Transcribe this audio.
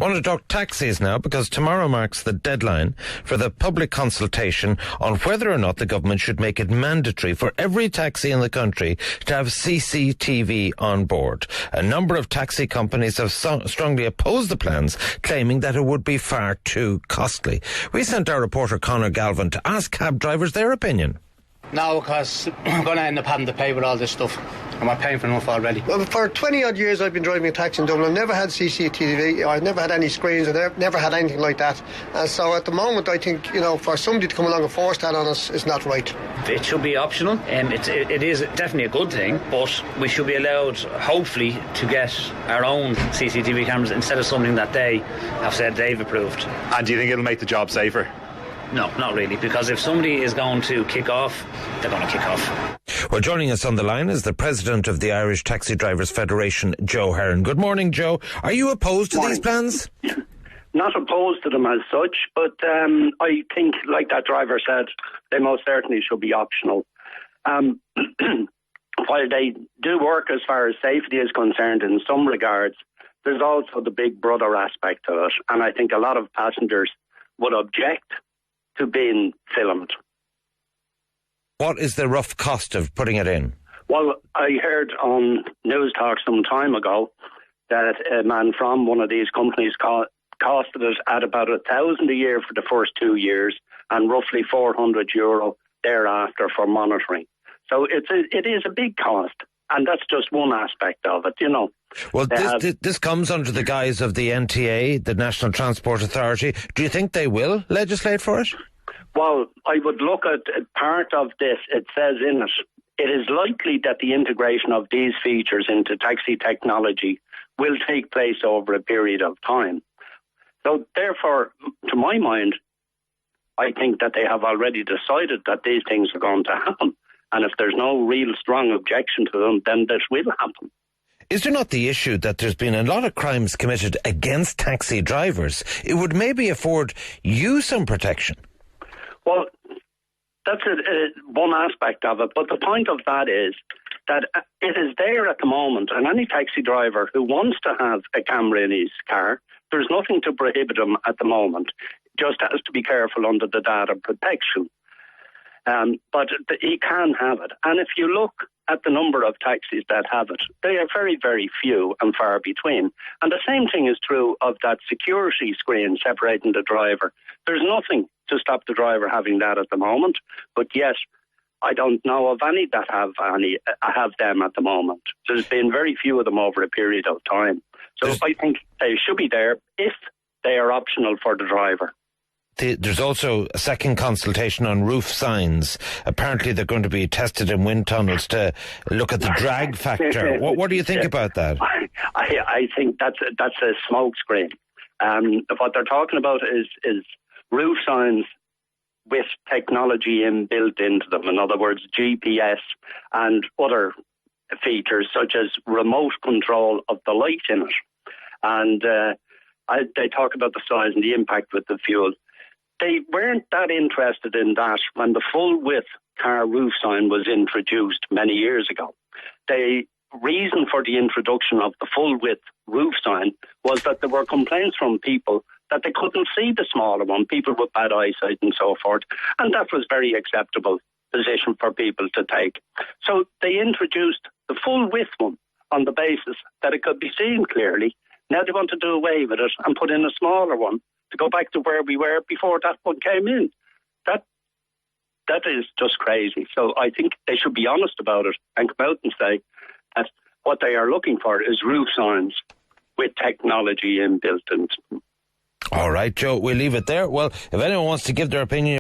I want to talk taxis now because tomorrow marks the deadline for the public consultation on whether or not the government should make it mandatory for every taxi in the country to have CCTV on board. A number of taxi companies have strongly opposed the plans, claiming that it would be far too costly. We sent our reporter Conor Galvin to ask cab drivers their opinion. No, because I'm going to end up having to pay with all this stuff. And we're paying for enough already. Well, for 20-odd years I've been driving a taxi in Dublin. I've never had CCTV. I've never had any screens. I've never had anything like that. And so at the moment, I think, for somebody to come along and force that on us is not right. It should be optional. It is definitely a good thing, but we should be allowed, hopefully, to get our own CCTV cameras instead of something that they have said they've approved. And do you think it'll make the job safer? No, not really, because if somebody is going to kick off, they're going to kick off. Well, joining us on the line is the president of the Irish Taxi Drivers Federation, Joe Heron. Good morning, Joe. Are you opposed to these plans? Not opposed to them as such, but I think, like that driver said, they most certainly should be optional. While they do work as far as safety is concerned in some regards, there's also the big brother aspect of it, and I think a lot of passengers would object to being filmed. What is the rough cost of putting it in? Well, I heard on News Talk some time ago that a man from one of these companies costed it at about $1,000 a year for the first 2 years and roughly €400 thereafter for monitoring. So it is a big cost, and that's just one aspect of it, Well, this comes under the guise of the NTA, the National Transport Authority. Do you think they will legislate for it? Well, I would look at part of this. It says in it, it is likely that the integration of these features into taxi technology will take place over a period of time. So therefore, to my mind, I think that they have already decided that these things are going to happen. And if there's no real strong objection to them, then this will happen. Is there not the issue that there's been a lot of crimes committed against taxi drivers? It would maybe afford you some protection. Well, that's one aspect of it. But the point of that is that it is there at the moment, and any taxi driver who wants to have a camera in his car, there's nothing to prohibit him at the moment. Just has to be careful under the data protection. But he can have it. And if you look at the number of taxis that have it, they are very, very few and far between. And the same thing is true of that security screen separating the driver. There's nothing to stop the driver having that at the moment. But yes, I don't know of any that have them at the moment. There's been very few of them over a period of time. So I think they should be there if they are optional for the driver. There's also a second consultation on roof signs. Apparently they're going to be tested in wind tunnels to look at the drag factor. What do you think about that? I think that's a smoke screen. What they're talking about is roof signs with technology inbuilt into them. In other words, GPS and other features such as remote control of the light in it. And they talk about the size and the impact with the fuel. They weren't that interested in that when the full-width car roof sign was introduced many years ago. The reason for the introduction of the full-width roof sign was that there were complaints from people that they couldn't see the smaller one, people with bad eyesight and so forth, and that was very acceptable position for people to take. So they introduced the full-width one on the basis that it could be seen clearly. Now they want to do away with it and put in a smaller one to go back to where we were before that one came in. That is just crazy. So I think they should be honest about it and come out and say that what they are looking for is roof signs with technology inbuilt into them. All right, Joe, we'll leave it there. Well, if anyone wants to give their opinion